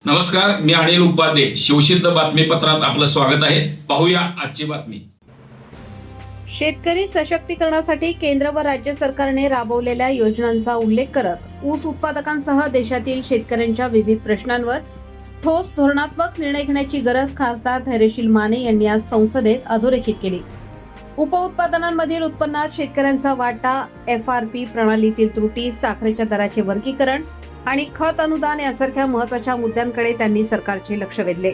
नमस्कार, मी अनिल उपाध्ये. शिवसिद्ध बातमीपत्रात आपलं स्वागत आहे. पाहूया आजची बातमी. शेतकरी सशक्तीकरणासाठी केंद्र व राज्य सरकारने राबवलेल्या योजनांचा उल्लेख करत ऊस उत्पादकांसह देशातील शेतकऱ्यांच्या विविध प्रश्नांवर ठोस धोरणात्मक निर्णय घेण्याची गरज खासदार धैर्यशील माने यांनी आज संसदेत अधोरेखित केली. उपउत्पादनांमधील उत्पन्नात शेतकऱ्यांचा वाटा, FRP प्रणालीतील त्रुटी, साखरेच्या दराचे वर्गीकरण आणि खत अनुदान यासारख्या महत्त्वाच्या मुद्द्यांकडे त्यांनी सरकारचे लक्ष वेधले.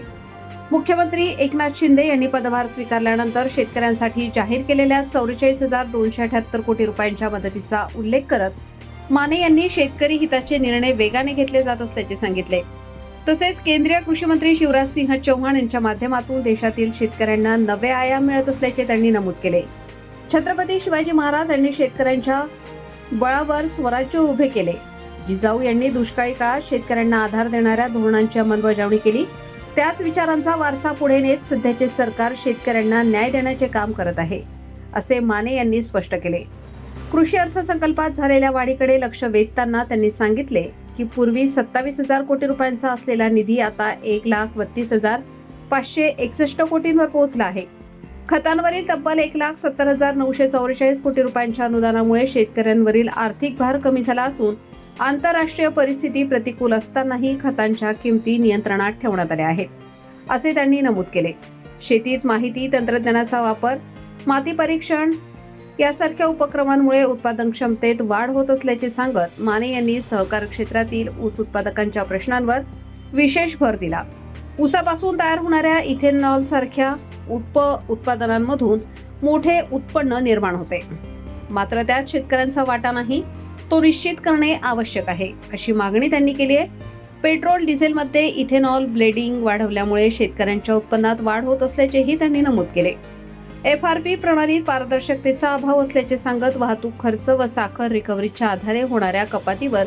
मुख्यमंत्री एकनाथ शिंदे यांनी पदभार स्वीकारल्यानंतर शेतकऱ्यांसाठी जाहीर केलेल्या 44,278 कोटी रुपयांच्या मदतीचा उल्लेख करत माने यांनी शेतकरी हिताचे निर्णय वेगाने घेतले जात असल्याचे सांगितले. तसेच केंद्रीय कृषी मंत्री शिवराज सिंह चौहान यांच्या माध्यमातून देशातील शेतकऱ्यांना नवे आयाम मिळत असल्याचे त्यांनी नमूद केले. छत्रपती शिवाजी महाराज यांनी शेतकऱ्यांच्या बळावर स्वराज्य उभे केले. जिजाऊ यांनी दुष्काळी काळात शेतकऱ्यांना आधार देणाऱ्या धोरणांची अंमलबजावणी केली. त्याच विचारांचा वारसा पुढे नेत सध्याचे सरकार शेतकऱ्यांना न्याय देण्याचे काम करत आहे, असे माने यांनी स्पष्ट केले. कृषी अर्थसंकल्पात झालेल्या वाढीकडे लक्ष वेधताना त्यांनी सांगितले की पूर्वी 27,000 कोटी रुपयांचा असलेला निधी आता 1,32,561 कोटींवर पोहोचला आहे. खतांवरील तब्बल 1,70,944 कोटी रुपयांच्या अनुदानामुळे शेतकऱ्यांवरील आर्थिक भार कमी झाला असून आंतरराष्ट्रीय परिस्थिती प्रतिकूल असतानाही खतांच्या किमती नियंत्रणात ठेवण्यात आल्या आहेत, असे त्यांनी नमूद केले. शेतीत माहिती तंत्रज्ञानाचा वापर, माती परीक्षण यासारख्या उपक्रमांमुळे उत्पादन क्षमतेत वाढ होत असल्याचे सांगत माने यांनी सहकार क्षेत्रातील ऊस उत्पादकांच्या प्रश्नांवर विशेष भर दिला. ऊसापासून तयार होणाऱ्या इथेनॉल सारख्या उत्पादनांमधून मोठे उत्पन्न निर्माण होते, मात्र त्यात शेतकऱ्यांचा वाटा नाही, तो निश्चित करणे आवश्यक आहे, अशी मागणी त्यांनी केली आहे. पेट्रोल डिझेलमध्ये इथेनॉल ब्लेंडिंग वाढवल्यामुळे शेतकऱ्यांच्या उत्पन्नात वाढ होत असल्याचेही त्यांनी नमूद केले. FRP प्रणालीत पारदर्शकतेचा अभाव असल्याचे सांगत वाहतूक खर्च व साखर रिकव्हरीच्या आधारे होणाऱ्या कपातीवर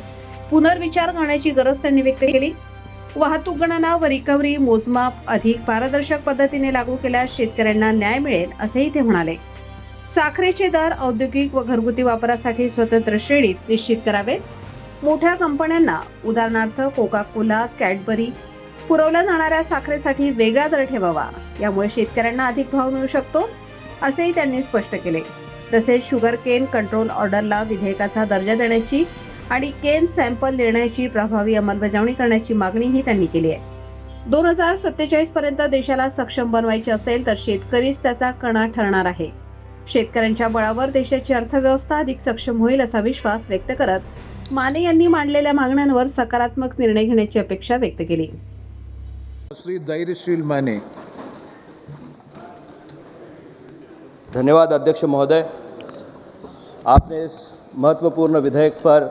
पुनर्विचार करण्याची गरज त्यांनी व्यक्त केली. वाहतूक गणना व रिकव्हरी मोजमाप अधिक पारदर्शक पद्धतीने लागू केल्यास शेतकऱ्यांना न्याय मिळेल, असेही ते म्हणाले. साखरेचे दर औद्योगिक व घरगुती वापरासाठी स्वतंत्र श्रेणीत निश्चित करावेत. मोठ्या कंपन्यांना उदाहरणार्थ कोका कोला, कॅडबरी पुरवल्या जाणाऱ्या साखरेसाठी वेगळा दर ठेवावा, यामुळे शेतकऱ्यांना अधिक भाव मिळू शकतो, असेही त्यांनी स्पष्ट केले. तसेच शुगर केन कंट्रोल ऑर्डरला विधेयकाचा दर्जा देण्याची आणि केन सॅम्पल निर्णयाची प्रभावी अंमलबजावणी करण्याची मागणीही त्यांनी केली आहे. 2047 पर्यंत देशाला सक्षम बनवायचे असेल तर शेतकरीच त्याचा कणा ठरणार आहे. शेतकऱ्यांच्या बळावर देशाची अर्थव्यवस्था अधिक सक्षम होईल, असा विश्वास व्यक्त करत माने यांनी मांडलेल्या मागण्यांवर सकारात्मक निर्णय घेण्याची अपेक्षा व्यक्त केली. श्री धैर्यशील माने. धन्यवाद अध्यक्ष महोदय. आपने इस महत्वपूर्ण विधेयक पर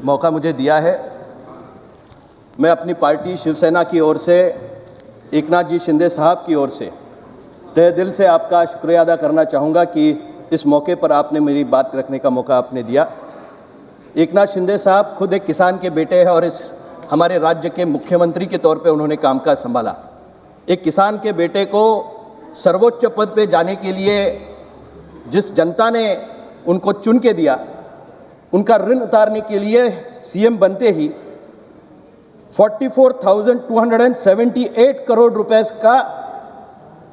मौका मुझे दिया है. मैं अपनी पार्टी शिवसेना की ओर से, एकनाथ जी शिंदे साहब की ओर से तहे दिल से आपका शुक्रिया अदा करना चाहूँगा कि इस मौके पर आपने मेरी बात रखने का मौका आपने दिया. एकनाथ शिंदे साहब खुद एक किसान के बेटे हैं और इस हमारे राज्य के मुख्यमंत्री के तौर पे उन्होंने कामकाज संभाला. एक किसान के बेटे को सर्वोच्च पद पे जाने के लिए जिस जनता ने उनको चुन के दिया, उनका ऋण उतारने के लिए CM बनते ही 44,278 करोड़ रुपए का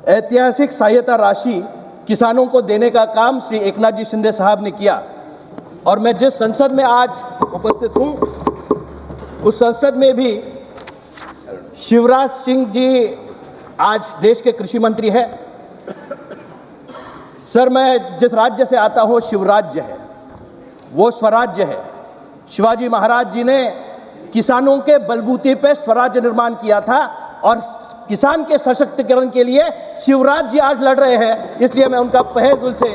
ऐतिहासिक सहायता राशि किसानों को देने का काम श्री एकनाथ जी शिंदे साहब ने किया. और मैं जिस संसद में आज उपस्थित हूँ, उस संसद में भी शिवराज सिंह जी आज देश के कृषि मंत्री हैं. सर, मैं जिस राज्य से आता हूँ शिवराज्य है, वो स्वराज्य है. शिवाजी महाराज जी ने किसानों के बलबूते पे स्वराज्य निर्माण किया था और किसान के सशक्तिकरण के लिए शिवराज जी आज लड़ रहे हैं. इसलिए मैं उनका तहे दिल से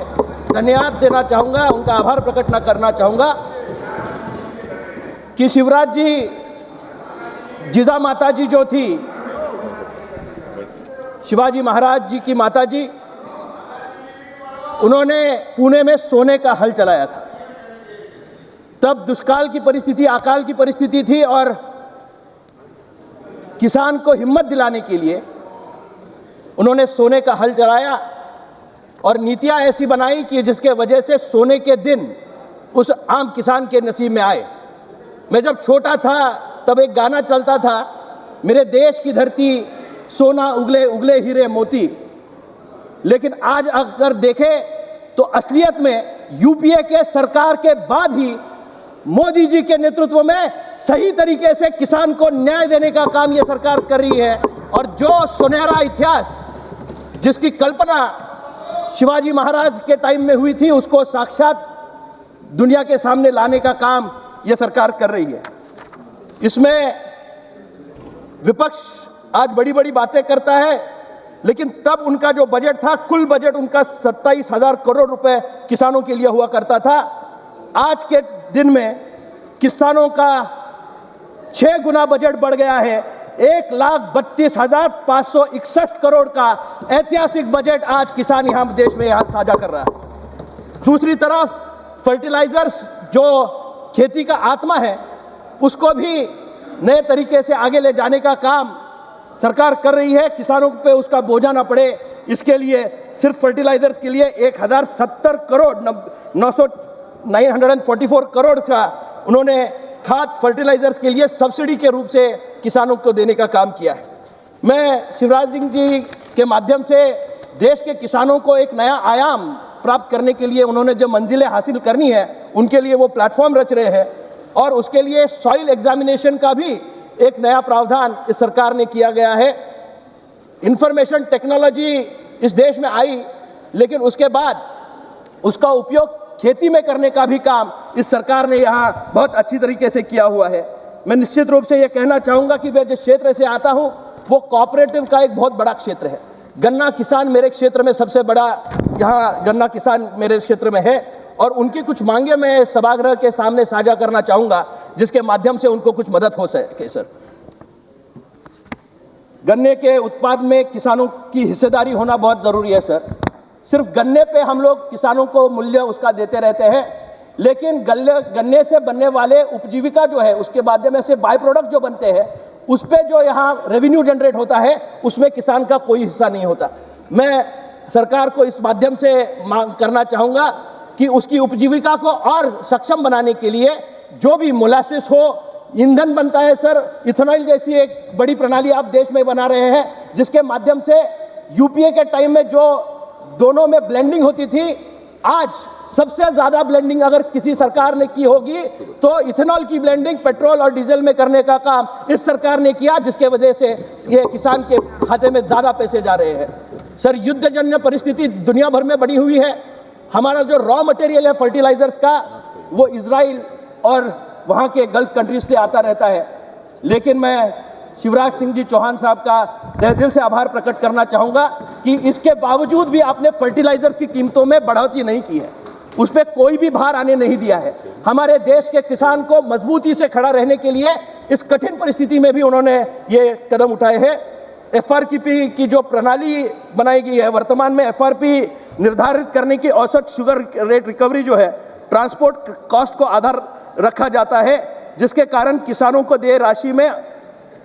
धन्यवाद देना चाहूँगा, उनका आभार प्रकट करना चाहूँगा कि शिवराज जी, जिजा माता जी जो थी, शिवाजी महाराज जी की माता जी, उन्होंने पुणे में सोने का हल चलाया था. तब दुष्काल की परिस्थिति, अकाल की परिस्थिति थी और किसान को हिम्मत दिलाने के लिए उन्होंने सोने का हल चलाया और नीतियां ऐसी बनाई कि जिसके वजह से सोने के दिन उस आम किसान के नसीब में आए। मैं जब छोटा था तब एक गाना चलता था, मेरे देश की धरती सोना उगले उगले हीरे मोती। लेकिन आज अगर देखें तो असलियत में यूपीए के सरकार के बाद ही मोदी जी के नेतृत्व में सही तरीके से किसान को न्याय देने का काम ये सरकार कर रही है। और जो सुनहरा इतिहास जिसकी कल्पना शिवाजी महाराज के टाइम में हुई थी, उसको साक्षात दुनिया के सामने लाने का काम ये सरकार कर रही है। इसमें विपक्ष आज बड़ी बड़ी बातें करता है, लेकिन तब उनका जो बजट था, कुल बजट उनका 27,000 करोड़ रुपए किसानों के लिए हुआ करता था। आज के दिन में किसानों का 6 गुना बजट बढ़ गया है। 1,32,561 करोड़ का ऐतिहासिक बजट आज किसान यहाँ देश में यहाँ साझा कर रहा है। दूसरी तरफ फर्टिलाइजर्स जो खेती का आत्मा है, उसको भी नए तरीके से आगे ले जाने का काम सरकार कर रही है। किसानों पे उसका बोझा ना पड़े, इसके लिए सिर्फ फर्टिलाइजर्स के लिए 1,070 करोड़ 944 करोड़ का उन्होंने खाद फर्टिलाइजर्स के लिए सब्सिडी के रूप से किसानों को देने का काम किया है। मैं शिवराज सिंह जी के माध्यम से देश के किसानों को एक नया आयाम प्राप्त करने के लिए उन्होंने जो मंजिलें हासिल करनी है, उनके लिए वो प्लेटफॉर्म रच रहे हैं। और उसके लिए सॉइल एग्जामिनेशन का भी एक नया प्रावधान इस सरकार ने किया गया है। इंफॉर्मेशन टेक्नोलॉजी इस देश में आई, लेकिन उसके बाद उसका उपयोग खेती में करने का भी काम इस सरकार ने यहाँ बहुत अच्छी तरीके से किया हुआ है। मैं निश्चित रूप से ये कहना चाहूँगा कि मैं जिस क्षेत्र से आता हूँ वो कोऑपरेटिव का एक बहुत बड़ा क्षेत्र है। गन्ना किसान मेरे क्षेत्र में सबसे बड़ा, यहाँ गन्ना किसान मेरे क्षेत्र में है और उनकी कुछ मांगे मैं सभागृह के सामने साझा करना चाहूँगा, जिसके माध्यम से उनको कुछ मदद हो सके। सर, गन्ने के उत्पाद में किसानों की हिस्सेदारी होना बहुत ज़रूरी है। सर, सिर्फ गन्ने पे हम लोग किसानों को मूल्य उसका देते रहते हैं, लेकिन गन्ने से बनने वाले उपजीविका जो है, उसके माध्यम से बाय प्रोडक्ट जो बनते हैं, उस पे जो यहाँ रेवेन्यू जनरेट होता है, उसमें किसान का कोई हिस्सा नहीं होता। मैं सरकार को इस माध्यम से मांग करना चाहूँगा कि उसकी उपजीविका को और सक्षम बनाने के लिए जो भी मोलासिस हो, ईंधन बनता है सर, इथेनॉल जैसी एक बड़ी प्रणाली आप देश में बना रहे हैं, जिसके माध्यम से यूपीए के टाइम में जो दोनों में ब्लेंडिंग होती थी, आज सबसे ज्यादा ब्लेंडिंग अगर किसी सरकार ने की होगी तो इथेनॉल की ब्लेंडिंग पेट्रोल और डीजल में करने का काम इस सरकार ने किया, जिसके वजह से ये किसान के खाते में ज्यादा पैसे जा रहे हैं। सर, युद्धजन्य परिस्थिति दुनिया भर में बनी हुई है। हमारा जो रॉ मटेरियल है फर्टिलाइजर्स का, वो इजराइल और वहाँ के गल्फ कंट्रीज से आता रहता है। लेकिन मैं शिवराज सिंह जी चौहान साहब का तहे दिल से आभार प्रकट करना चाहूँगा कि इसके बावजूद भी आपने फर्टिलाइजर्स की कीमतों में बढ़ोतरी नहीं की है, उस पर कोई भी भार आने नहीं दिया है। हमारे देश के किसान को मजबूती से खड़ा रहने के लिए इस कठिन परिस्थिति में भी उन्होंने ये कदम उठाए हैं। एफआरपी की जो प्रणाली बनाई गई है, वर्तमान में एफआरपी निर्धारित करने की औसत शुगर रेट रिकवरी जो है, ट्रांसपोर्ट कॉस्ट को आधार रखा जाता है, जिसके कारण किसानों को देय राशि में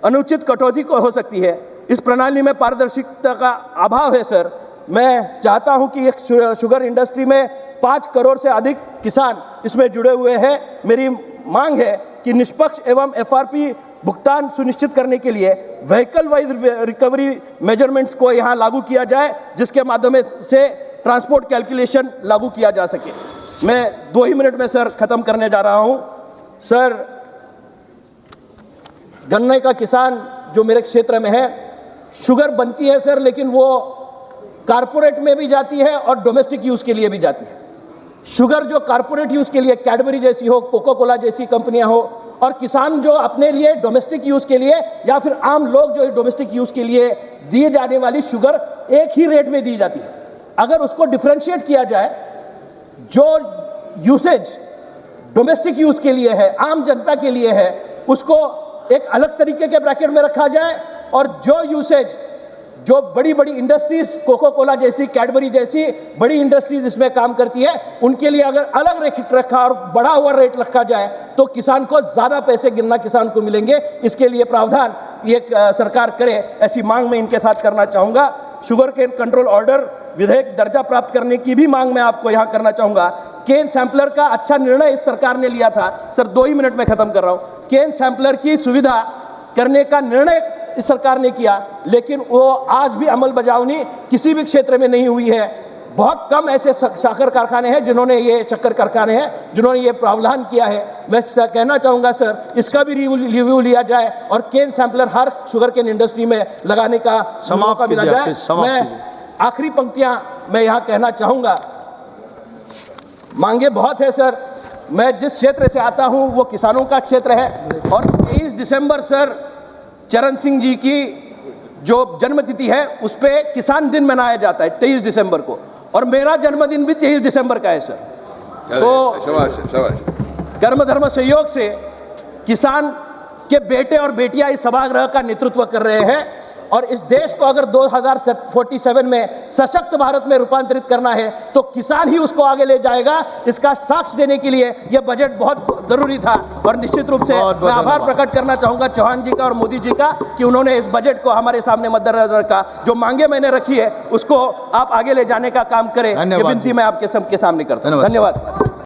अनुचित कटौती को हो सकती है। इस प्रणाली में पारदर्शिता का अभाव है। सर, मैं चाहता हूं कि एक शुगर इंडस्ट्री में 5 करोड़ से अधिक किसान इसमें जुड़े हुए हैं। मेरी मांग है कि निष्पक्ष एवं एफआरपी भुगतान सुनिश्चित करने के लिए व्हीकल वाइज रिकवरी मेजरमेंट्स को यहाँ लागू किया जाए, जिसके माध्यम से ट्रांसपोर्ट कैलकुलेशन लागू किया जा सके। मैं 2 ही मिनट में सर खत्म करने जा रहा हूँ। सर, गन्ने का किसान जो मेरे क्षेत्र में है, शुगर बनती है सर, लेकिन वो कारपोरेट में भी जाती है और डोमेस्टिक यूज़ के लिए भी जाती है। शुगर जो कारपोरेट यूज़ के लिए कैडबरी जैसी हो, कोका कोला जैसी कंपनियां हो, और किसान जो अपने लिए डोमेस्टिक यूज़ के लिए या फिर आम लोग जो डोमेस्टिक यूज़ के लिए दिए जाने वाली शुगर एक ही रेट में दी जाती है। अगर उसको डिफ्रेंशिएट किया जाए, जो यूसेज डोमेस्टिक यूज़ के लिए है, आम जनता के लिए है, उसको एक अलग तरीके के ब्रैकेट में रखा जाए, और जो यूसेज जो बड़ी बड़ी इंडस्ट्रीज, कोको कोला जैसी, कैडबरी जैसी बड़ी इंडस्ट्रीज इसमें काम करती है, उनके लिए अगर अलग रेट रखा और बढ़ा हुआ रेट रखा जाए तो किसान को ज़्यादा पैसे गिनना किसान को मिलेंगे। इसके लिए प्रावधान ये सरकार करे, ऐसी मांग मैं इनके साथ करना चाहूँगा। शुगर केन कंट्रोल ऑर्डर विधेयक दर्जा प्राप्त करने की भी मांग मैं आपको यहाँ करना चाहूँगा। केन सैंपलर का अच्छा निर्णय इस सरकार ने लिया था। सर 2 ही मिनट में ख़त्म कर रहा हूँ। केन सैंपलर की सुविधा करने का निर्णय इस सरकार ने किया, लेकिन वो आज भी अमल बजावनी किसी भी क्षेत्र में नहीं हुई है। बहुत कम ऐसे शक्कर कारखाने हैं जिन्होंने ये प्रावधान किया है। मैं कहना चाहूँगा सर, इसका भी रिव्यू लिया जाए और केन सैंपलर हर शुगर केन इंडस्ट्री में लगाने का मौका मिला जाए। मैं आखिरी पंक्तियाँ मैं यहाँ कहना चाहूँगा। मांगे बहुत है सर। मैं जिस क्षेत्र से आता हूँ वो किसानों का क्षेत्र है और 23 दिसंबर सर चरण सिंह जी की जो जन्मतिथि है उस पे किसान दिन मनाया जाता है 23 दिसंबर को, और मेरा जन्मदिन भी 23 दिसंबर का है सर। तो कर्म धर्म संयोग से किसान के बेटे और बेटियां इस सभागृह का नेतृत्व कर रहे हैं, और इस देश को अगर 2047 में सशक्त भारत में रूपांतरित करना है तो किसान ही उसको आगे ले जाएगा। इसका साक्ष्य देने के लिए यह बजट बहुत जरूरी था, और निश्चित रूप से मैं आभार प्रकट करना चाहूंगा चौहान जी का और मोदी जी का कि उन्होंने इस बजट को हमारे सामने मद्देनजर रखा। जो मांगे मैंने रखी है उसको आप आगे ले जाने का काम करें, ये विनती मैं आपके सबके सामने करता हूं। धन्यवाद।